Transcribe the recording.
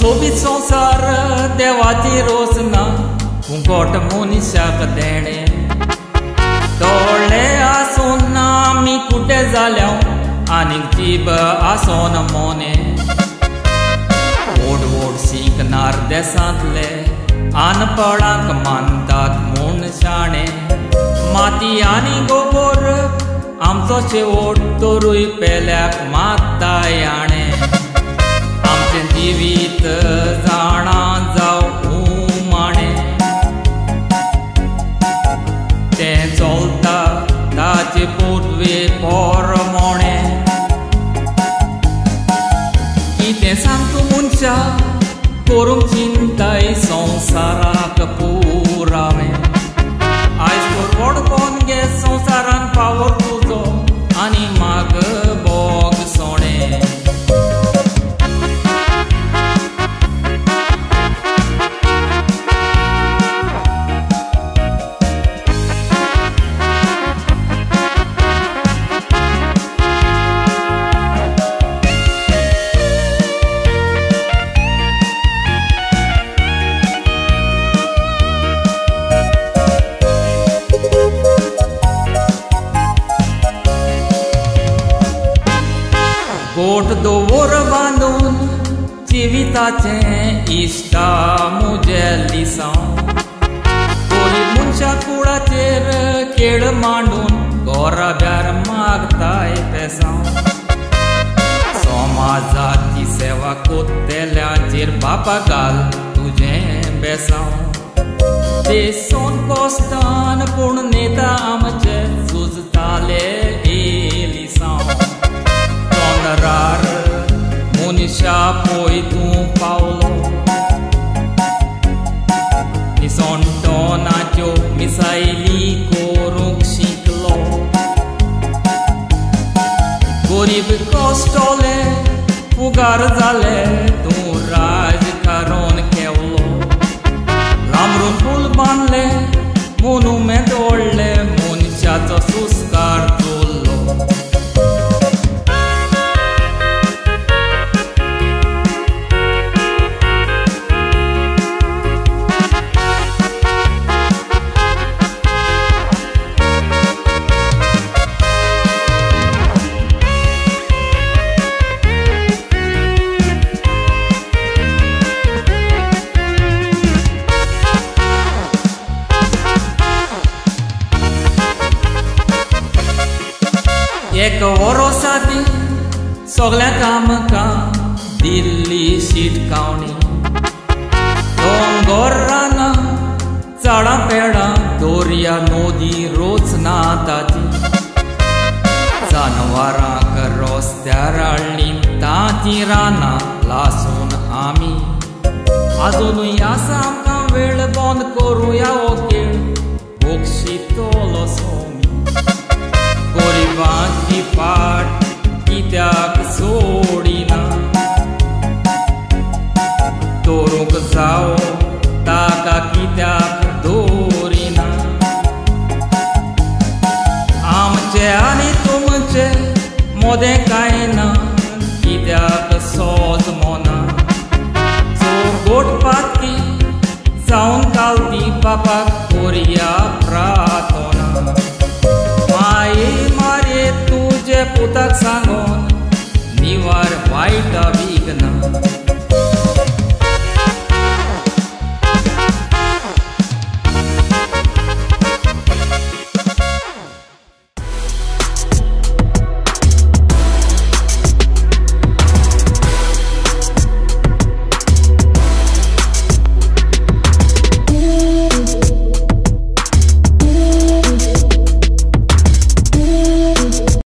सोबीत संसार देवाची रोजना फुंकोट मनशाक देणे दोळे आसून आमी कुठे जाल्या आनीक जीब आसोन मोने व्हड व्हड शिकनार देसांतले अनपडांक मानतात म्हूण शाणे माती आनी गोबोर आमचो शेवट तोरूय पेल्याक मागता याणे आमचें जिवीत जाणा जावं उमाणे तें चलता ताचे पोटवे पोरमोणे कितें सांग तूं मनशा करूंक चिंताय संवसाराक पुरावे आयज तर वडकोन गे संवसारान पावोर तुजो आनी माग बोग सोणे गोठ दोवर बांदून जिविताचें इश्टा मुजेल्ली सावन गरीब मनशा कुळाचेर खेळ मांडून गोराब्यार मागताय पेसांव समाजाची सेवा कोत्तेल्याचेर बापा घाल तुजें बेसांव देसोन कोस्तान पूण नेता आमचे झुजताले येली सावन रार मनशा पळय तूं पावलो निसंटोनाच्यो मिसायली करूंक शिकलो गरीब कश्टले पुगार जाले तूं राजकारण केवलो लांबरून पूल बांदले मोनुमेंट व्हडले मनशाचो सुस्कार चोरलो एक वरोस आदी सगळ्यांक आमकां दिल्ली शिटकावणी दोंगर रानां झाडां पेडां दर्या नदी रोज नाताची जानवरांक रस्त्यार हाडली तांची रानां लासून आमी आजुनूय आसा आमकां वेळ बंद करुया हो खेळ बोक्षितलो सोमी गरिबांची फाट कित्याक सोडिना दवरूंक जावो ताका कित्याक दवरिना आमचे आनी तुमचे मोदें कांय ना कित्याक सोज मोना चोर पातकी जावन कालती बापाक कोरिया प्रार्थना माये मारे तुझे पुताक सांगून निवार वायट